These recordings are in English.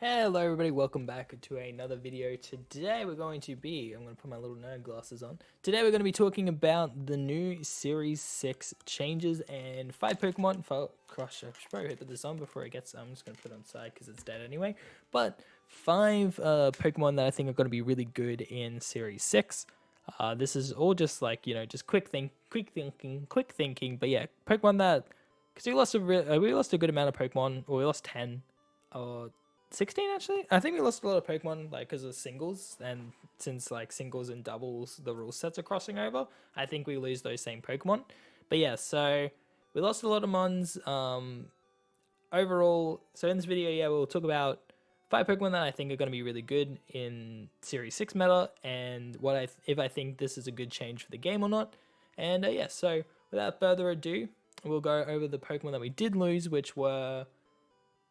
Hello everybody, welcome back to another video. Today we're going to be, I'm going to put my little nerd glasses on. Today we're going to be talking about the new Series 6 changes and 5 Pokemon. Gosh, I should probably put this on before it gets, I'm just going to put it on side because it's dead anyway. But 5 Pokemon that I think are going to be really good in Series 6. This is all just like, just quick thinking. But yeah, Pokemon that, because we lost a good amount of Pokemon, or we lost 10. Or 16 actually. I think we lost a lot of Pokemon like because of singles, and since like singles and doubles the rule sets are crossing over, I think we lose those same Pokemon. But yeah, so we lost a lot of mons overall. So in this video, yeah, we'll talk about 5 Pokemon that I think are going to be really good in Series 6 meta, and if I think this is a good change for the game or not. And yeah, so without further ado, we'll go over the Pokemon that we did lose, which were,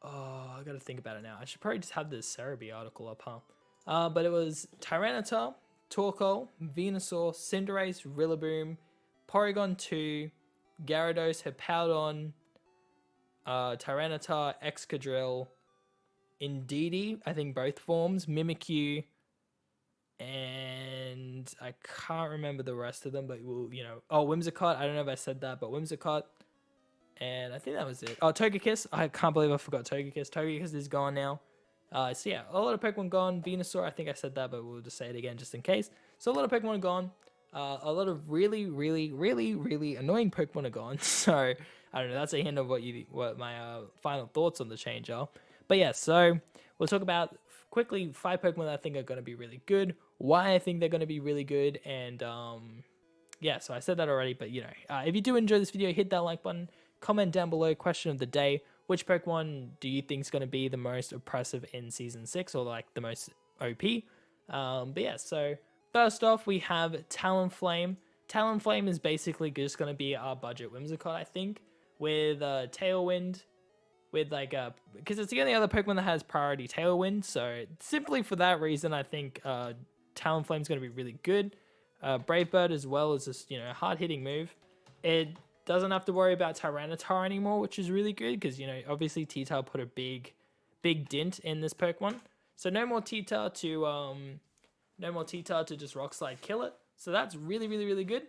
oh, I gotta think about it now. I should probably just have this Cerebi article up, huh? But it was Tyranitar, Torkoal, Venusaur, Cinderace, Rillaboom, Porygon 2, Gyarados, Hippowdon, Tyranitar, Excadrill, Indeedee, I think both forms, Mimikyu, and I can't remember the rest of them, but Whimsicott, I don't know if I said that, but Whimsicott, and I think that was it. Oh, Togekiss. I can't believe I forgot Togekiss. Togekiss is gone now. So yeah, a lot of Pokemon gone. Venusaur, I think I said that, but we'll just say it again just in case. So a lot of Pokemon are gone. A lot of really annoying Pokemon are gone. So I don't know. That's a hint of what my final thoughts on the change are. But yeah, so we'll talk about quickly 5 Pokemon that I think are going to be really good. Why I think they're going to be really good, and yeah, so I said that already, but if you do enjoy this video, hit that like button, comment down below, question of the day, which Pokemon do you think is going to be the most oppressive in Season 6, or like the most OP? But yeah, so first off, we have Talonflame. Talonflame is basically just going to be our budget Whimsicott, I think, with Tailwind, with because it's the only other Pokemon that has priority Tailwind, so simply for that reason, I think Talonflame is going to be really good. Brave Bird as well is just, a hard-hitting move. It doesn't have to worry about Tyranitar anymore, which is really good because, obviously T-Tar put a big dent in this Pokemon. So no more T-Tar to just Rock Slide kill it. So that's really good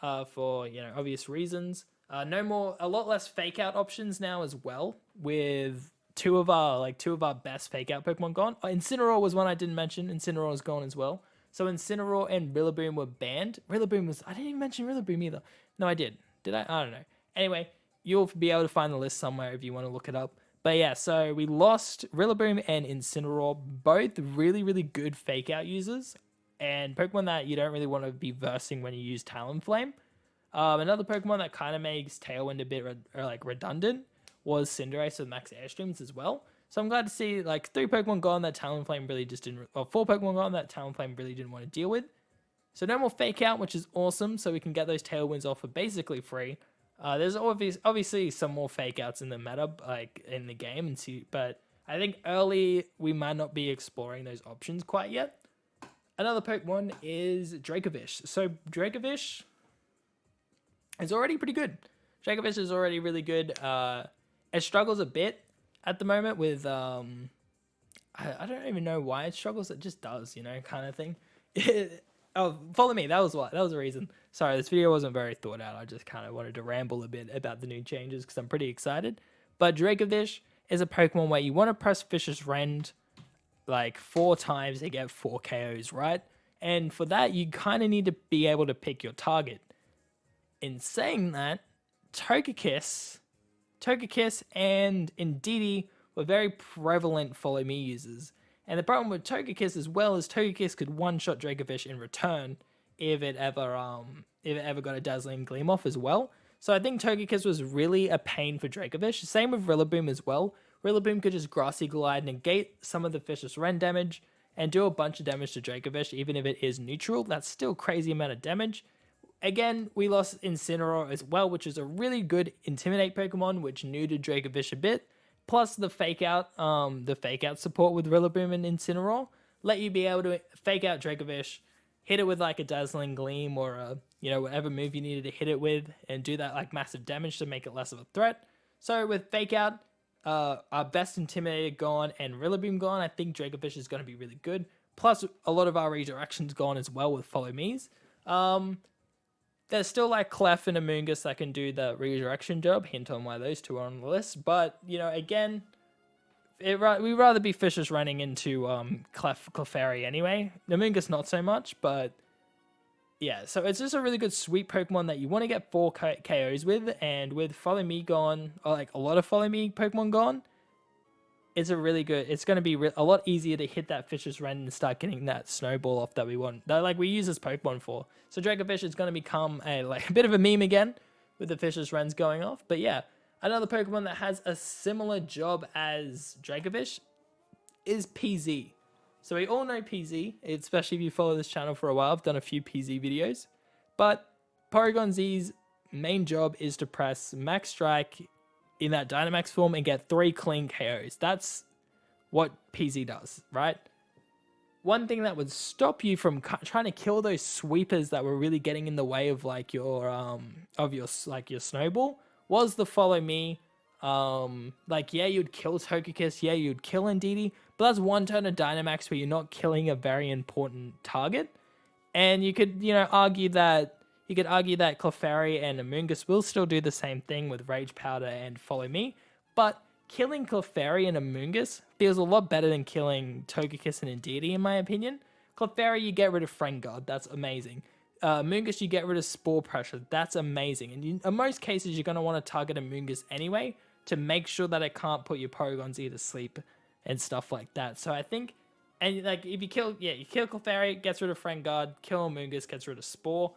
for, obvious reasons. A lot less fake out options now as well, with two of our best fake out Pokemon gone. Incineroar was one I didn't mention. Incineroar is gone as well. So Incineroar and Rillaboom were banned. I didn't even mention Rillaboom either. No, I did. Did I? I don't know. Anyway, you'll be able to find the list somewhere if you want to look it up. But yeah, so we lost Rillaboom and Incineroar, both really good fake out users, and Pokemon that you don't really want to be versing when you use Talonflame. Another Pokemon that kind of makes Tailwind a bit redundant was Cinderace with Max Airstreams as well. So I'm glad to see like 3 Pokemon gone that Talonflame really just didn't, or 4 Pokemon gone that Talonflame really didn't want to deal with. So no more fake out, which is awesome. So we can get those Tailwinds off for basically free. There's obviously some more fake outs in the meta, like in the game, but I think early we might not be exploring those options quite yet. Another Pokemon is Dracovish. So Dracovish is already pretty good. Dracovish is already really good. It struggles a bit at the moment with I don't even know why it struggles. It just does, kind of thing. Oh, follow me. That was a reason. Sorry, this video wasn't very thought out. I just kind of wanted to ramble a bit about the new changes because I'm pretty excited. But Dracovish is a Pokemon where you want to press Vicious Rend like 4 times to get 4 KOs, right? And for that, you kind of need to be able to pick your target. In saying that, Togekiss and Indeedee were very prevalent Follow Me users. And the problem with Togekiss as well is Togekiss could one-shot Dracovish in return if it ever got a Dazzling Gleam off as well. So I think Togekiss was really a pain for Dracovish. Same with Rillaboom as well. Rillaboom could just Grassy Glide, negate some of the Vicious Rend damage, and do a bunch of damage to Dracovish, even if it is neutral. That's still crazy amount of damage. Again, we lost Incineroar as well, which is a really good Intimidate Pokemon, which neutered Dracovish a bit. Plus the fake out support with Rillaboom and Incineroar let you be able to fake out Dracovish, hit it with like a Dazzling Gleam or whatever move you needed to hit it with, and do that like massive damage to make it less of a threat. So with fake out, our best Intimidator gone and Rillaboom gone, I think Dracovish is going to be really good. Plus, a lot of our redirections gone as well with Follow Me's. There's still like Clef and Amoonguss that can do the redirection job. Hint on why those two are on the list. But, you know, again, we'd rather be Fishers running into Clefairy anyway. Amoonguss not so much, but yeah. So it's just a really good sweet Pokemon that you want to get 4 KOs with. And with Follow Me gone, or like a lot of Follow Me Pokemon gone, it's going to be a lot easier to hit that Fisher's Rend and start getting that snowball off that we want. That like we use this Pokemon for. So Dracovish is going to become a bit of a meme again with the Fisher's Rends going off. But yeah, another Pokemon that has a similar job as Dracovish is PZ. So we all know PZ, especially if you follow this channel for a while. I've done a few PZ videos. But Porygon Z's main job is to press Max Strike in that Dynamax form and get 3 clean KOs. That's what PZ does, right? One thing that would stop you from trying to kill those sweepers that were really getting in the way of like your snowball was the Follow Me. Yeah, you'd kill Togekiss, yeah, you'd kill Indeedee, but that's one turn of Dynamax where you're not killing a very important target. And you could, argue that Clefairy and Amoonguss will still do the same thing with Rage Powder and Follow Me, but killing Clefairy and Amoonguss feels a lot better than killing Togekiss and Indeedee, in my opinion. Clefairy, you get rid of Friend Guard, that's amazing. Amoonguss, you get rid of Spore Pressure, that's amazing. And in most cases, you're going to want to target Amoonguss anyway to make sure that it can't put your Porygon Z to sleep and stuff like that. So I think, and like if you kill Clefairy, gets rid of Friend Guard, kill Amoonguss, gets rid of Spore.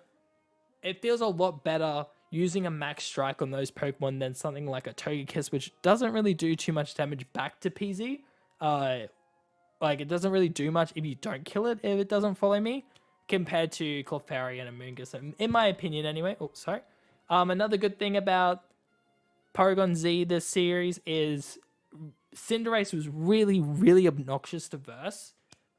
It feels a lot better using a Max Strike on those Pokemon than something like a Togekiss, which doesn't really do too much damage back to PZ. It doesn't really do much if you don't kill it, if it doesn't Follow Me, compared to Clefairy and Amoonguss, in my opinion anyway. Oh, sorry. Another good thing about Porygon Z this series is Cinderace was really, really obnoxious to verse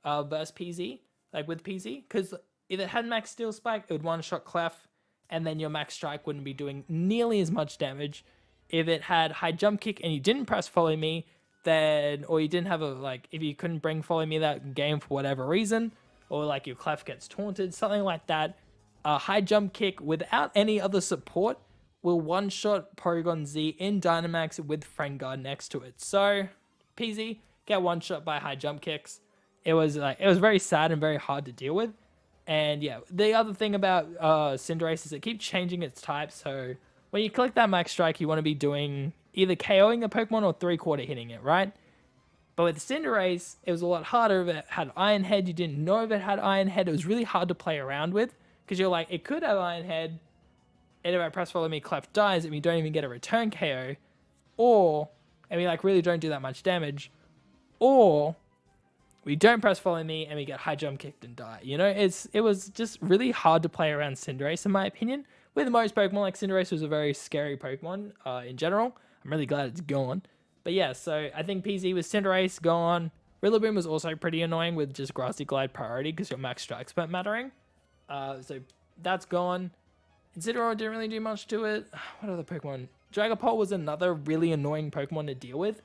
PZ, like with PZ, because if it had Max Steel Spike, it would one-shot Clef, and then your Max Strike wouldn't be doing nearly as much damage. If it had High Jump Kick and you didn't press Follow Me, or you didn't have if you couldn't bring Follow Me that game for whatever reason, or like your Clef gets taunted, something like that, a High Jump Kick without any other support will one-shot Porygon Z in Dynamax with Friend Guard next to it. So, PZ, get one-shot by High Jump Kicks. It was very sad and very hard to deal with. And yeah, the other thing about Cinderace is it keeps changing its type. So when you click that Max Strike, you want to be doing either KOing a Pokemon or 3/4 hitting it, right? But with Cinderace, it was a lot harder if it had Iron Head. You didn't know if it had Iron Head. It was really hard to play around with because you're like, it could have Iron Head. And if I press Follow Me, Clef dies and we don't even get a return KO. And we really don't do that much damage. Or we don't press Follow Me and we get High Jump Kicked and die. It was just really hard to play around Cinderace, in my opinion. With most Pokemon, like Cinderace was a very scary Pokemon in general. I'm really glad it's gone. But yeah, so I think PZ with Cinderace gone. Rillaboom was also pretty annoying with just Grassy Glide priority because your Max Strikes weren't mattering. So that's gone. Incineroar didn't really do much to it. What other Pokemon? Dragapult was another really annoying Pokemon to deal with.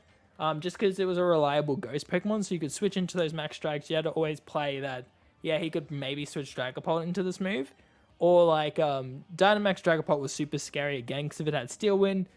Just because it was a reliable ghost Pokemon, so you could switch into those Max Strikes. You had to always play that, yeah, he could maybe switch Dragapult into this move. Or Dynamax Dragapult was super scary again, because if it had Steel Wind,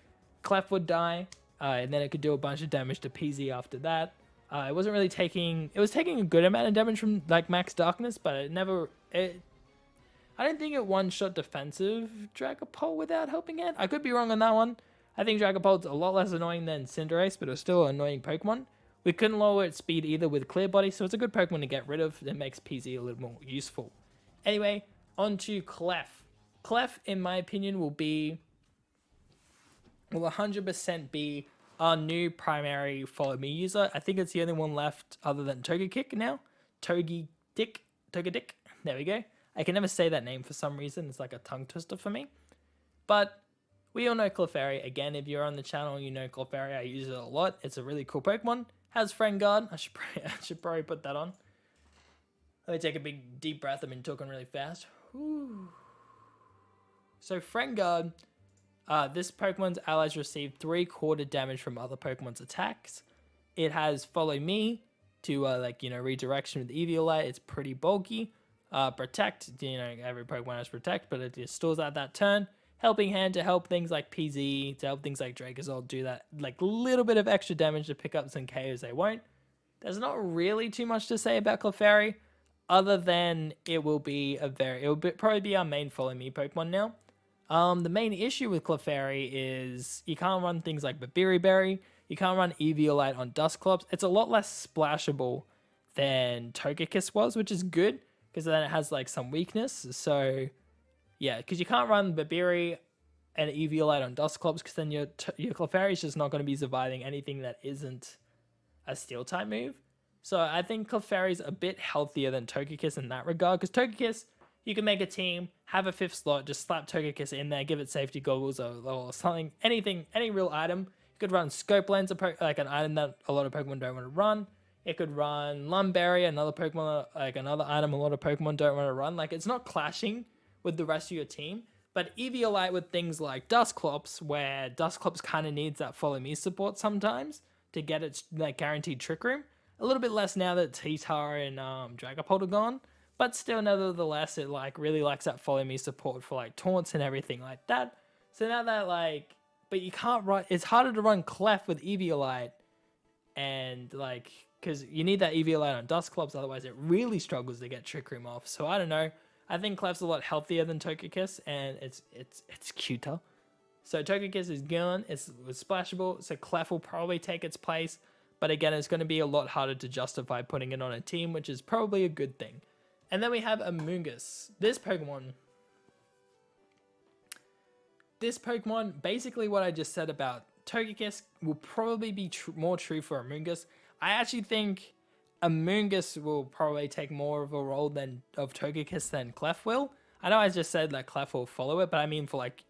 Clef would die, and then it could do a bunch of damage to PZ after that. It wasn't really taking a good amount of damage from Max Darkness, but I don't think it one-shot defensive Dragapult without helping it. I could be wrong on that one. I think Dragapult's a lot less annoying than Cinderace, but it was still an annoying Pokemon. We couldn't lower its speed either with Clear Body, so it's a good Pokemon to get rid of that makes PZ a little more useful. Anyway, on to Clef. Clef, in my opinion, will 100% be our new primary Follow Me user. I think it's the only one left other than Togekick now. Togetic. There we go. I can never say that name for some reason. It's like a tongue twister for me. But we all know Clefairy. Again, if you're on the channel, you know Clefairy. I use it a lot. It's a really cool Pokemon. Has Friend Guard. I should probably put that on. Let me take a big deep breath. I've been talking really fast. Whew. So Friend Guard, This Pokemon's allies receive 3/4 damage from other Pokemon's attacks. It has Follow Me to redirection with Eviolite. It's pretty bulky. Protect, every Pokemon has Protect, but it just stores out that turn. Helping Hand to help things like PZ, to help things like Dracozolt do that like little bit of extra damage to pick up some KOs they won't. There's not really too much to say about Clefairy, other than it will probably be our main Follow Me Pokemon now. The main issue with Clefairy is you can't run things like Babiri Berry, you can't run Eviolite on Dusclops. It's a lot less splashable than Togekiss was, which is good, because then it has like some weakness. So yeah, because you can't run Babiri and Eviolite on Dusclops, because then your Clefairy is just not going to be surviving anything that isn't a Steel type move. So I think Clefairy's a bit healthier than Togekiss in that regard, because Togekiss, you can make a team, have a 5th slot, just slap Togekiss in there, give it safety goggles or something, any real item. You could run Scope Lens, like an item that a lot of Pokemon don't want to run. It could run Lumberry, another item a lot of Pokemon don't want to run. Like, it's not clashing with the rest of your team. But Eviolite with things like Dusclops, where Dusclops kind of needs that Follow Me support sometimes to get its like guaranteed Trick Room. A little bit less now that T-Tar and Dragapult are gone. But still, nevertheless, it like really likes that Follow Me support for like taunts and everything like that. So now that but you can't run. It's harder to run Clef with Eviolite, and because you need that Eviolite on Dusclops, otherwise it really struggles to get Trick Room off. So I don't know. I think Clef's a lot healthier than Togekiss, and it's cuter. So Togekiss is gone. It's splashable. So Clef will probably take its place, but again, it's going to be a lot harder to justify putting it on a team, which is probably a good thing. And then we have Amoonguss. This Pokemon, basically what I just said about Togekiss will probably be more true for Amoonguss. I actually think Amoonguss will probably take more of a role of Togekiss than Clef will. I know I just said that Clef will follow it, but I mean for like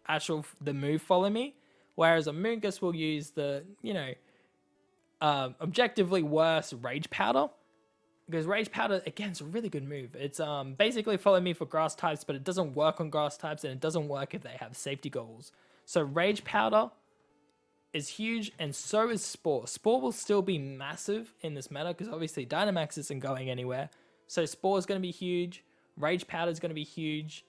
the move Follow Me. Whereas Amoonguss will use the, objectively worse Rage Powder. Because Rage Powder, again, is a really good move. It's basically Follow Me for grass types, but it doesn't work on grass types, and it doesn't work if they have safety goggles. So Rage Powder is huge, and so is Spore. Spore will still be massive in this meta, because obviously Dynamax isn't going anywhere. So Spore is going to be huge. Rage Powder is going to be huge.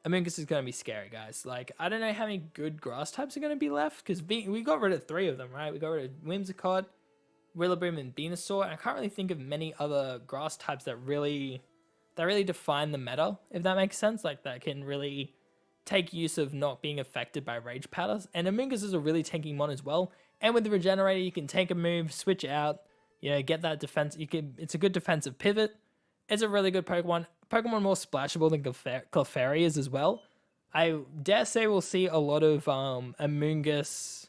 Amoonguss is going to be scary, guys. Like, I don't know how many good grass types are going to be left, because we got rid of 3 of them, right? We got rid of Whimsicott, Rillaboom, and Venusaur, and I can't really think of many other grass types that really define the meta, if that makes sense. Like, that can really take use of not being affected by Rage Powders. And Amoonguss is a really tanky mon as well. And with the Regenerator, you can take a move, switch out, get that defense. It's a good defensive pivot. It's a really good Pokemon. Pokemon more splashable than Clefairy is as well. I dare say we'll see a lot of Amoonguss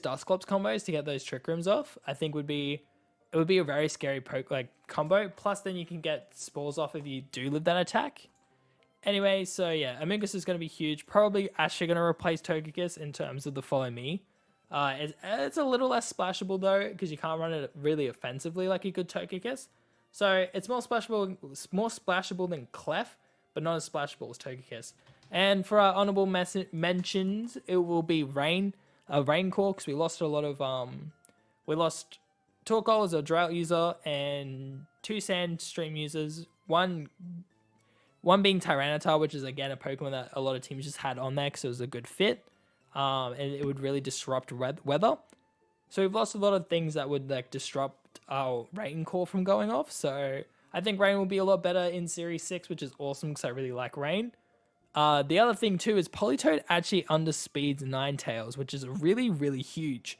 Dusclops combos to get those Trick Rooms off. I think it would be a very scary combo. Plus, then you can get Spores off if you do live that attack. Anyway, so yeah, Amoonguss is going to be huge. Probably actually going to replace Togekiss in terms of the Follow Me. It's a little less splashable though, because you can't run it really offensively like you could Togekiss. So it's more splashable than Clef, but not as splashable as Togekiss. And for our honorable mentions, it will be Rain Core, because we lost a lot of we lost Torkoal as a drought user and 2 Sandstream users. One being Tyranitar, which is again a Pokemon that a lot of teams just had on there because it was a good fit. And it would really disrupt weather. So we've lost a lot of things that would disrupt our Rain Core from going off. So I think Rain will be a lot better in Series 6, which is awesome because I really like Rain. The other thing too is Politoed actually underspeeds Ninetales, which is really, really huge.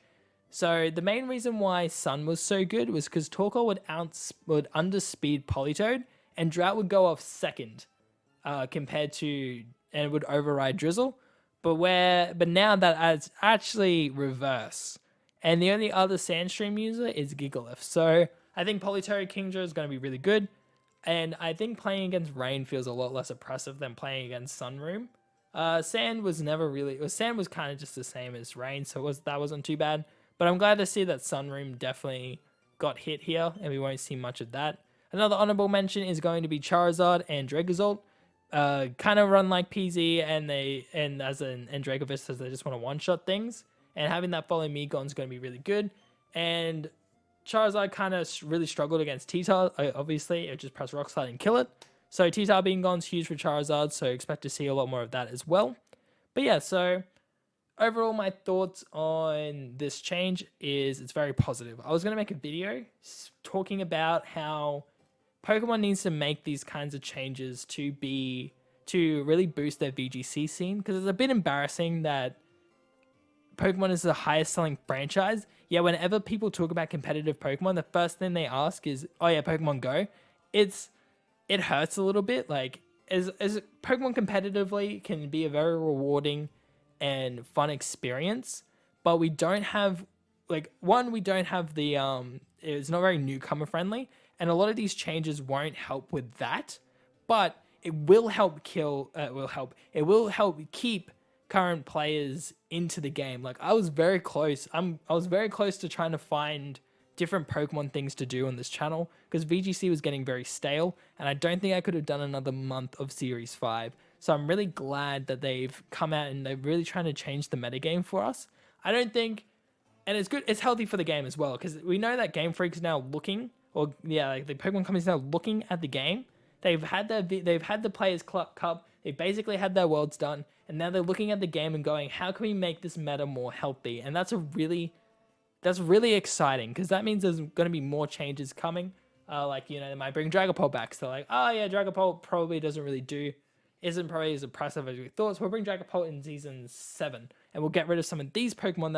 So the main reason why Sun was so good was because Torkoal would underspeed Politoed, and Drought would go off second, and it would override Drizzle. But now that's actually reverse. And the only other Sandstream user is Gigalith. So I think Politoed Kingdra is going to be really good. And I think playing against Rain feels a lot less oppressive than playing against Sunroom. Sand was kind of just the same as Rain, so that wasn't too bad. But I'm glad to see that Sunroom definitely got hit here, and we won't see much of that. Another honorable mention is going to be Charizard and Dragozolt. Kind of run like PZ and Dragovist, as they just want to one-shot things. And having that Follow Me Gon is going to be really good. And Charizard kind of really struggled against T-Tar. Obviously, it just press Rock Slide and kill it. So T-Tar being gone's huge for Charizard, so expect to see a lot more of that as well. But yeah, so overall, my thoughts on this change is it's very positive. I was going to make a video talking about how Pokemon needs to make these kinds of changes to really boost their VGC scene, because it's a bit embarrassing that Pokemon is the highest selling franchise. Yeah, whenever people talk about competitive Pokemon, the first thing they ask is, "Oh yeah, Pokemon Go." It hurts a little bit. Like, as Pokemon competitively can be a very rewarding and fun experience, but we don't have we don't have the it's not very newcomer friendly, and a lot of these changes won't help with that, but it will help it will help keep current players into the game. Like, I was very close to trying to find different Pokemon things to do on this channel, because VGC was getting very stale, and I don't think I could have done another month of Series 5. So I'm really glad that they've come out and they're really trying to change the metagame for us. I don't think, and it's good, it's healthy for the game as well, because we know that Game Freak is now looking, or yeah, like the Pokemon company is now looking at the game. They've had the Players Cup, they've basically had their worlds done, and now they're looking at the game and going, how can we make this meta more healthy? And that's really exciting, because that means there's going to be more changes coming. Like, you know, they might bring Dragapult back. So like, oh yeah, Dragapult probably isn't probably as impressive as we thought. So we'll bring Dragapult in Season 7, and we'll get rid of some of these Pokemon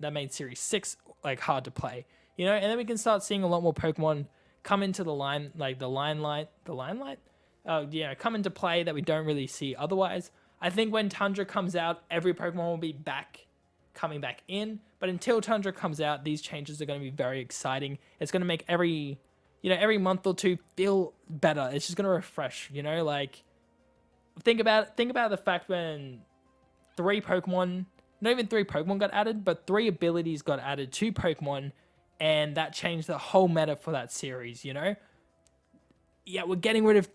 that made Series 6 like hard to play. You know, and then we can start seeing a lot more Pokemon come into the limelight, come into play that we don't really see otherwise. I think when Tundra comes out, every Pokemon will be coming back in. But until Tundra comes out, these changes are going to be very exciting. It's going to make every month or two feel better. It's just going to refresh, you know, like think about the fact when not even three Pokemon got added, but 3 abilities got added to Pokemon, and that changed the whole meta for that series, you know? Yeah, we're getting rid of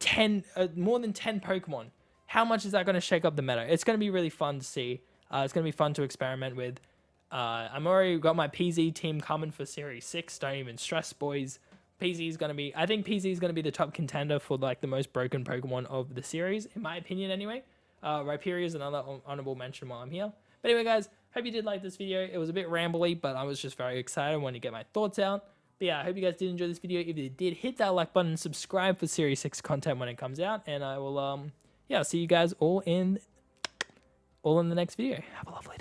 more than 10 Pokemon. How much is that going to shake up the meta? It's going to be really fun to see. It's going to be fun to experiment with. I'm already got my PZ team coming for Series 6. Don't even stress, boys. I think PZ is going to be the top contender for like the most broken Pokemon of the series, in my opinion anyway. Rhyperior is another honorable mention while I'm here. But anyway, guys, hope you did like this video. It was a bit rambly, but I was just very excited. I wanted to get my thoughts out. But yeah, I hope you guys did enjoy this video. If you did, hit that like button, subscribe for Series 6 content when it comes out, and I will I'll see you guys all in the next video. Have a lovely